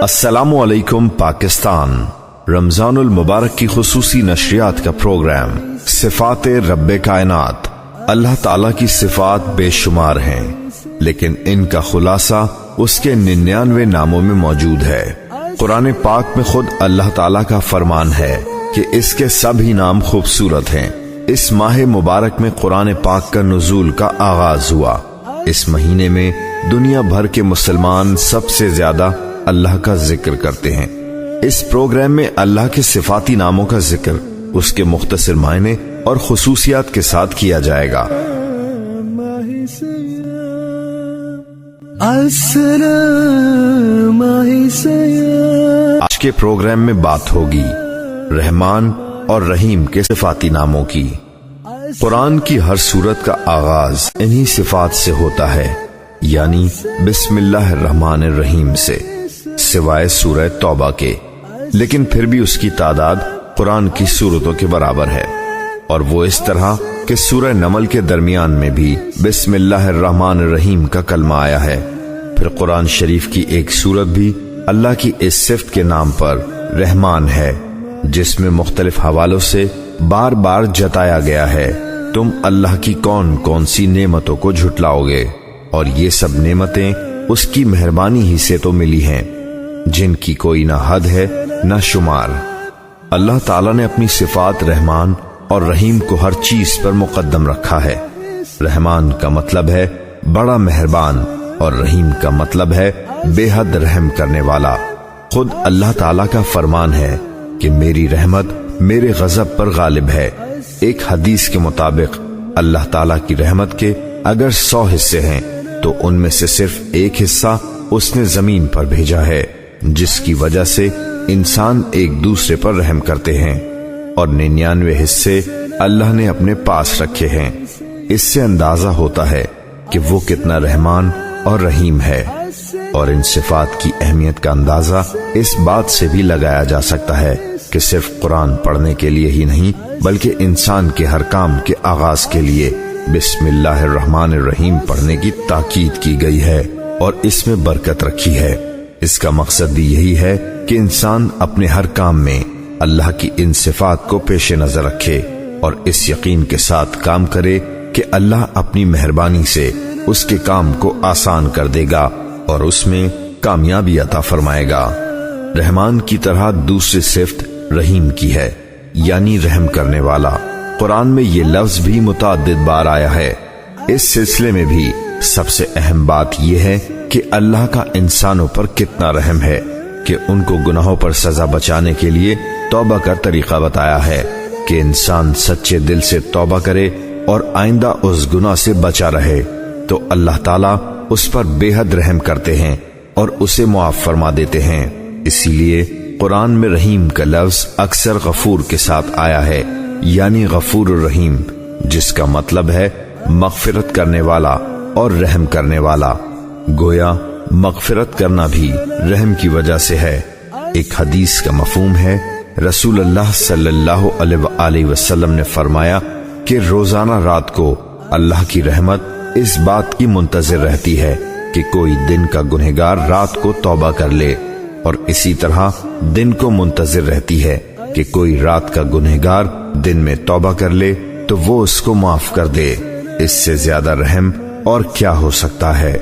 السلام علیکم پاکستان۔ رمضان المبارک کی خصوصی نشریات کا پروگرام صفات رب کائنات۔ اللہ تعالیٰ کی صفات بے شمار ہیں، لیکن ان کا خلاصہ اس کے 99 ناموں میں موجود ہے۔ قرآن پاک میں خود اللہ تعالیٰ کا فرمان ہے کہ اس کے سب ہی نام خوبصورت ہیں۔ اس ماہ مبارک میں قرآن پاک کا نزول کا آغاز ہوا۔ اس مہینے میں دنیا بھر کے مسلمان سب سے زیادہ اللہ کا ذکر کرتے ہیں۔ اس پروگرام میں اللہ کے صفاتی ناموں کا ذکر اس کے مختصر معنی اور خصوصیات کے ساتھ کیا جائے گا۔ آج کے پروگرام میں بات ہوگی رحمان اور رحیم کے صفاتی ناموں کی۔ قرآن کی ہر سورت کا آغاز انہی صفات سے ہوتا ہے، یعنی بسم اللہ الرحمن الرحیم سے، سوائے سورہ توبہ کے، لیکن پھر بھی اس کی تعداد قرآن کی سورتوں کے برابر ہے، اور وہ اس طرح کہ سورہ نمل کے درمیان میں بھی بسم اللہ الرحمن الرحیم کا کلمہ آیا ہے۔ پھر قرآن شریف کی ایک سورت بھی اللہ کی اس صفت کے نام پر رحمان ہے، جس میں مختلف حوالوں سے بار بار جتایا گیا ہے تم اللہ کی کون کون سی نعمتوں کو جھٹلاؤ گے، اور یہ سب نعمتیں اس کی مہربانی ہی سے تو ملی ہیں، جن کی کوئی نہ حد ہے نہ شمار۔ اللہ تعالیٰ نے اپنی صفات رحمان اور رحیم کو ہر چیز پر مقدم رکھا ہے۔ رحمان کا مطلب ہے بڑا مہربان، اور رحیم کا مطلب ہے بے حد رحم کرنے والا۔ خود اللہ تعالیٰ کا فرمان ہے کہ میری رحمت میرے غضب پر غالب ہے۔ ایک حدیث کے مطابق اللہ تعالیٰ کی رحمت کے اگر 100 حصے ہیں تو ان میں سے صرف ایک حصہ اس نے زمین پر بھیجا ہے، جس کی وجہ سے انسان ایک دوسرے پر رحم کرتے ہیں، اور 99 حصے اللہ نے اپنے پاس رکھے ہیں۔ اس سے اندازہ ہوتا ہے کہ وہ کتنا رحمان اور رحیم ہے، اور ان صفات کی اہمیت کا اندازہ اس بات سے بھی لگایا جا سکتا ہے کہ صرف قرآن پڑھنے کے لیے ہی نہیں، بلکہ انسان کے ہر کام کے آغاز کے لیے بسم اللہ الرحمن الرحیم پڑھنے کی تاکید کی گئی ہے، اور اس میں برکت رکھی ہے۔ اس کا مقصد بھی یہی ہے کہ انسان اپنے ہر کام میں اللہ کی ان صفات کو پیش نظر رکھے، اور اس یقین کے ساتھ کام کرے کہ اللہ اپنی مہربانی سے اس کے کام کو آسان کر دے گا اور اس میں کامیابی عطا فرمائے گا۔ رحمان کی طرح دوسری صفت رحیم کی ہے، یعنی رحم کرنے والا۔ قرآن میں یہ لفظ بھی متعدد بار آیا ہے۔ اس سلسلے میں بھی سب سے اہم بات یہ ہے کہ اللہ کا انسانوں پر کتنا رحم ہے کہ ان کو گناہوں پر سزا بچانے کے لیے توبہ کا طریقہ بتایا ہے کہ انسان سچے دل سے توبہ کرے اور آئندہ اس گناہ سے بچا رہے تو اللہ تعالیٰ اس پر بے حد رحم کرتے ہیں اور اسے معاف فرما دیتے ہیں۔ اسی لیے قرآن میں رحیم کا لفظ اکثر غفور کے ساتھ آیا ہے، یعنی غفور الرحیم، جس کا مطلب ہے مغفرت کرنے والا اور رحم کرنے والا۔ گویا مغفرت کرنا بھی رحم کی وجہ سے ہے۔ ایک حدیث کا مفہوم ہے، رسول اللہ صلی اللہ علیہ وآلہ وسلم نے فرمایا کہ روزانہ رات کو اللہ کی رحمت اس بات کی منتظر رہتی ہے کہ کوئی دن کا گنہگار رات کو توبہ کر لے، اور اسی طرح دن کو منتظر رہتی ہے کہ کوئی رات کا گنہگار دن میں توبہ کر لے تو وہ اس کو معاف کر دے۔ اس سے زیادہ رحم اور کیا ہو سکتا ہے؟